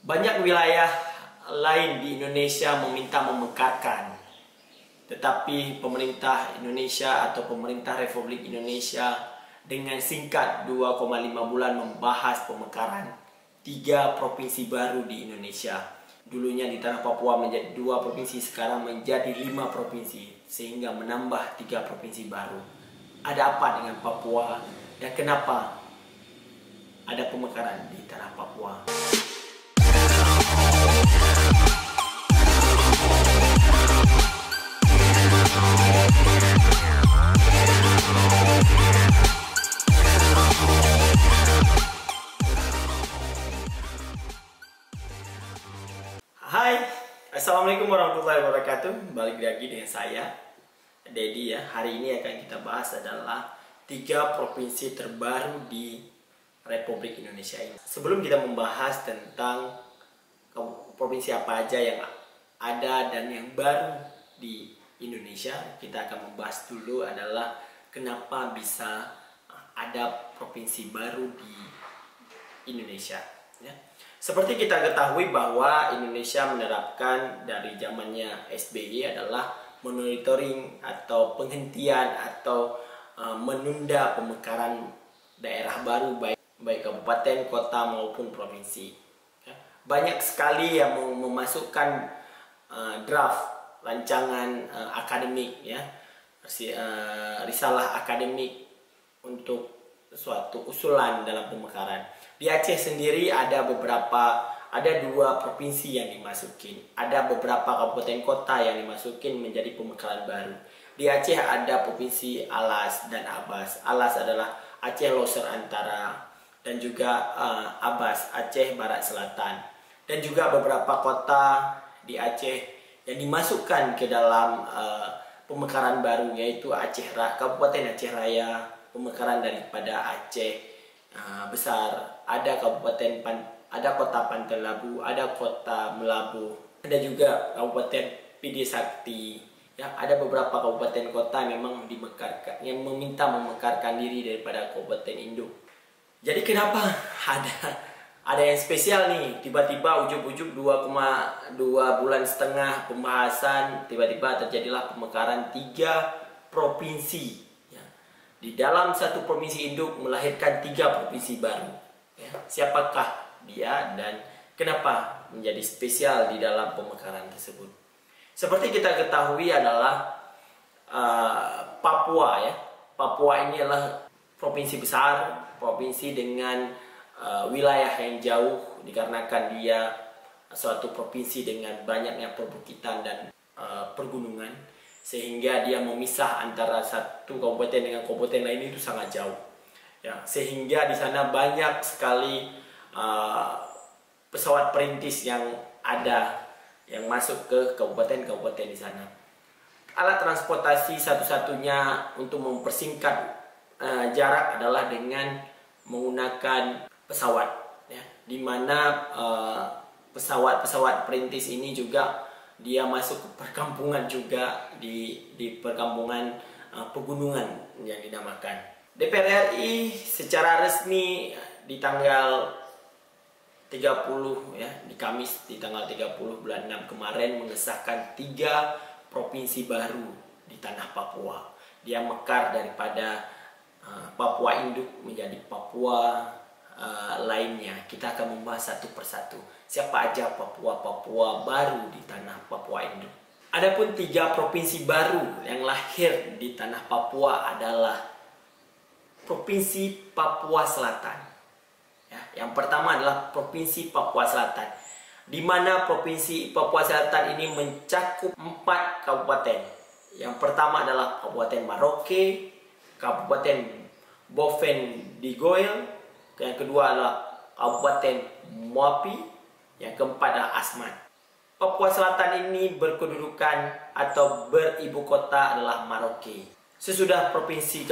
Banyak wilayah lain di Indonesia meminta memekarkan, tetapi pemerintah Indonesia atau pemerintah Republik Indonesia dengan singkat 2,5 bulan membahas pemekaran 3 provinsi baru di Indonesia. Dulunya di tanah Papua menjadi 2 provinsi, sekarang menjadi 5 provinsi, sehingga menambah 3 provinsi baru. Ada apa dengan Papua dan kenapa ada pemekaran di tanah Papua? Hai, Assalamualaikum warahmatullahi wabarakatuh. Balik lagi dengan saya, Dedi ya. Hari ini akan kita bahas adalah 3 provinsi terbaru di Republik Indonesia ini. Sebelum kita membahas tentang provinsi apa aja yang ada dan yang baru di Indonesia, kita akan membahas dulu adalah kenapa bisa ada provinsi baru di Indonesia ya. Seperti kita ketahui bahwa Indonesia menerapkan dari zamannya SBY adalah monitoring atau penghentian atau menunda pemekaran daerah baru baik kabupaten, kota maupun provinsi. Banyak sekali yang memasukkan draft rancangan akademik ya, risalah akademik untuk suatu usulan dalam pemekaran. Di Aceh sendiri ada 2 provinsi yang dimasukin, ada beberapa kabupaten kota yang dimasukin menjadi pemekaran baru. Di Aceh ada provinsi Alas dan Abas. Alas adalah Aceh Loser Antara dan juga Abas Aceh Barat Selatan, dan juga beberapa kota di Aceh yang dimasukkan ke dalam pemekaran baru, yaitu Kabupaten Aceh Raya, pemekaran daripada Aceh besar, ada kota Pantai Labu, ada kota Melabu, ada juga Kabupaten Pidi Sakti. Ya, ada beberapa kabupaten kota memang dimekarkan, yang meminta memekarkan diri daripada Kabupaten Induk. Jadi kenapa ada yang spesial nih, tiba-tiba ujuk-ujuk 2,2 bulan setengah pembahasan, tiba-tiba terjadilah pemekaran 3 provinsi. Di dalam satu provinsi induk melahirkan 3 provinsi baru ya. Siapakah dia dan kenapa menjadi spesial di dalam pemekaran tersebut? Seperti kita ketahui adalah Papua ya. Papua ini adalah provinsi besar, provinsi dengan wilayah yang jauh, dikarenakan dia suatu provinsi dengan banyaknya perbukitan dan pergunungan, sehingga dia memisah antara satu kabupaten dengan kabupaten lain itu sangat jauh ya, sehingga di sana banyak sekali pesawat perintis yang ada yang masuk ke kabupaten-kabupaten di sana. Alat transportasi satu-satunya untuk mempersingkat jarak adalah dengan menggunakan pesawat ya, di mana pesawat perintis ini juga dia masuk ke perkampungan juga, di perkampungan pegunungan yang dinamakan. DPR RI secara resmi di tanggal 30 ya, di Kamis di tanggal 30 bulan 6 kemarin mengesahkan 3 provinsi baru di tanah Papua. Dia mekar daripada Papua Induk menjadi Papua lainnya. Kita akan membahas satu persatu siapa aja Papua baru di tanah Papua Induk. Adapun 3 provinsi baru yang lahir di tanah Papua adalah Provinsi Papua Selatan ya, yang pertama adalah Provinsi Papua Selatan, di mana Provinsi Papua Selatan ini mencakup 4 kabupaten. Yang pertama adalah Kabupaten Maroke, Kabupaten Boven Digoil, yang kedua adalah Kabupaten Muapi, yang keempat adalah Asmat. Papua Selatan ini berkedudukan atau beribu kota adalah Maroke. Sesudah provinsi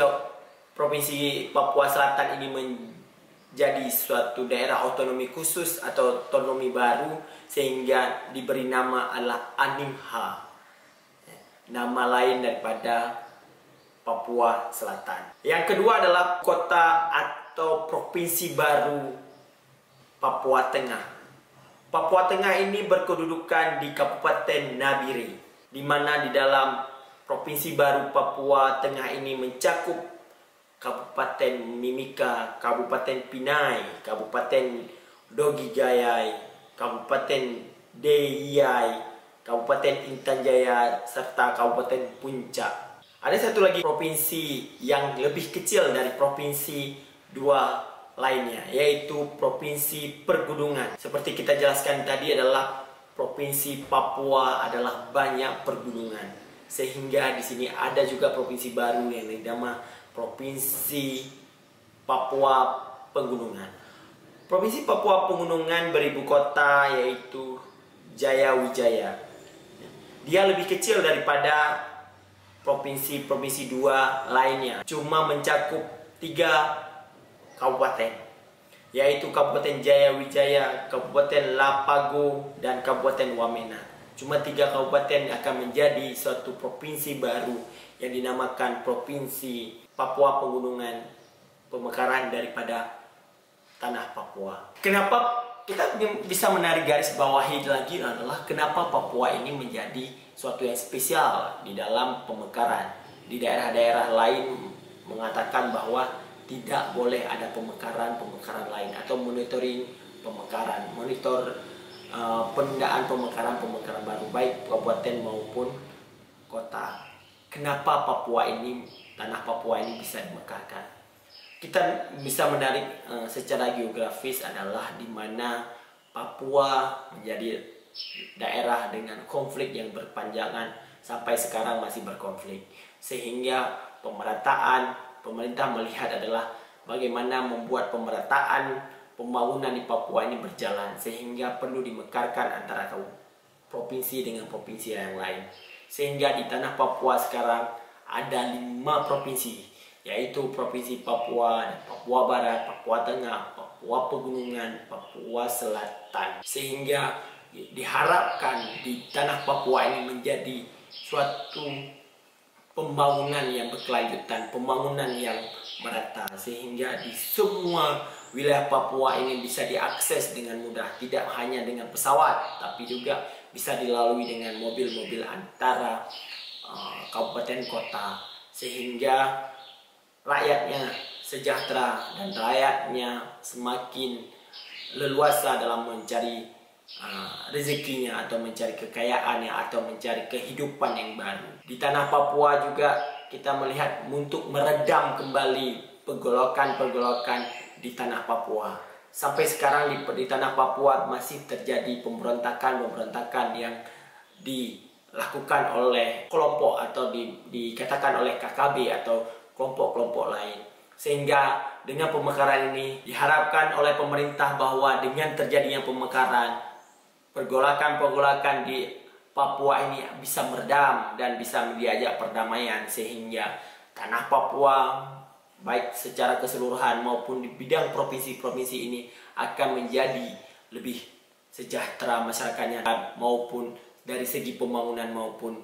Papua Selatan ini menjadi suatu daerah otonomi khusus atau otonomi baru, sehingga diberi nama adalah Animha, nama lain daripada Papua Selatan. Yang kedua adalah kota atau provinsi baru Papua Tengah. Papua Tengah ini berkedudukan di Kabupaten Nabire, di mana di dalam Provinsi Baru Papua Tengah ini mencakup Kabupaten Mimika, Kabupaten Pinai, Kabupaten Dogijaya, Kabupaten Deyai, Kabupaten Intan Jaya, serta Kabupaten Puncak. Ada satu lagi provinsi yang lebih kecil dari provinsi dua lainnya, yaitu Provinsi Pergunungan. Seperti kita jelaskan tadi adalah Provinsi Papua adalah banyak pergunungan, sehingga di sini ada juga provinsi baru yang bernama Provinsi Papua Pegunungan. Provinsi Papua Pegunungan beribu kota yaitu Jayawijaya. Dia lebih kecil daripada provinsi-provinsi dua lainnya, cuma mencakup 3 kabupaten, yaitu Kabupaten Jayawijaya, Kabupaten Lapago, dan Kabupaten Wamena. Cuma 3 kabupaten akan menjadi suatu provinsi baru yang dinamakan Provinsi Papua Pegunungan, pemekaran daripada tanah Papua. Kenapa kita bisa menarik garis bawahi lagi adalah kenapa Papua ini menjadi suatu yang spesial di dalam pemekaran. Di daerah-daerah lain mengatakan bahwa tidak boleh ada pemekaran lain atau monitoring pemekaran, monitor penundaan pemekaran baru baik kabupaten maupun kota. Kenapa Papua ini, tanah Papua ini bisa dimekarkan? Kita bisa menarik secara geografis adalah di mana Papua menjadi daerah dengan konflik yang berpanjangan sampai sekarang masih berkonflik, sehingga pemerintah melihat adalah bagaimana membuat pemerataan pembangunan di Papua ini berjalan, sehingga perlu dimekarkan antara provinsi dengan provinsi yang lain. Sehingga di tanah Papua sekarang ada 5 provinsi, yaitu Provinsi Papua, Papua Barat, Papua Tengah, Papua Pegunungan, Papua Selatan. Sehingga diharapkan di tanah Papua ini menjadi suatu pembangunan yang berkelanjutan, pembangunan yang merata, sehingga di semua wilayah Papua ini bisa diakses dengan mudah, tidak hanya dengan pesawat, tapi juga bisa dilalui dengan mobil-mobil antara kabupaten kota, sehingga rakyatnya sejahtera dan rakyatnya semakin leluasa dalam mencari rezekinya atau mencari kekayaannya atau mencari kehidupan yang baru. Di tanah Papua juga kita melihat untuk meredam kembali pergolakan di tanah Papua. Sampai sekarang di tanah Papua masih terjadi pemberontakan yang dilakukan oleh kelompok atau dikatakan oleh KKB atau kelompok-kelompok lain. Sehingga dengan pemekaran ini diharapkan oleh pemerintah bahwa dengan terjadinya pemekaran, pergolakan di Papua ini bisa meredam dan bisa diajak perdamaian, sehingga tanah Papua baik secara keseluruhan maupun di bidang provinsi-provinsi ini akan menjadi lebih sejahtera masyarakatnya maupun dari segi pembangunan maupun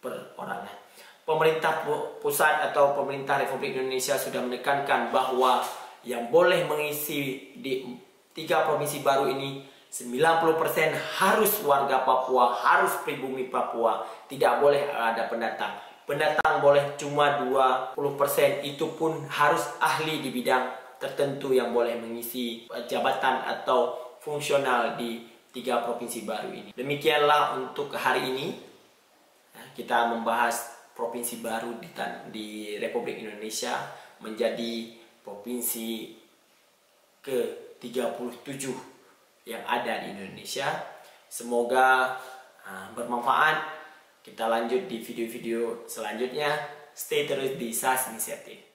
perorangan. Pemerintah pusat atau pemerintah Republik Indonesia sudah menekankan bahwa yang boleh mengisi di 3 provinsi baru ini 90% harus warga Papua, harus pribumi Papua, tidak boleh ada pendatang. Pendatang boleh cuma 20%, itu pun harus ahli di bidang tertentu yang boleh mengisi jabatan atau fungsional di 3 provinsi baru ini. Demikianlah untuk hari ini, kita membahas provinsi baru di Republik Indonesia menjadi provinsi ke-37 yang ada di Indonesia. Semoga bermanfaat. Kita lanjut di video-video selanjutnya. Stay terus di SAS Initiative.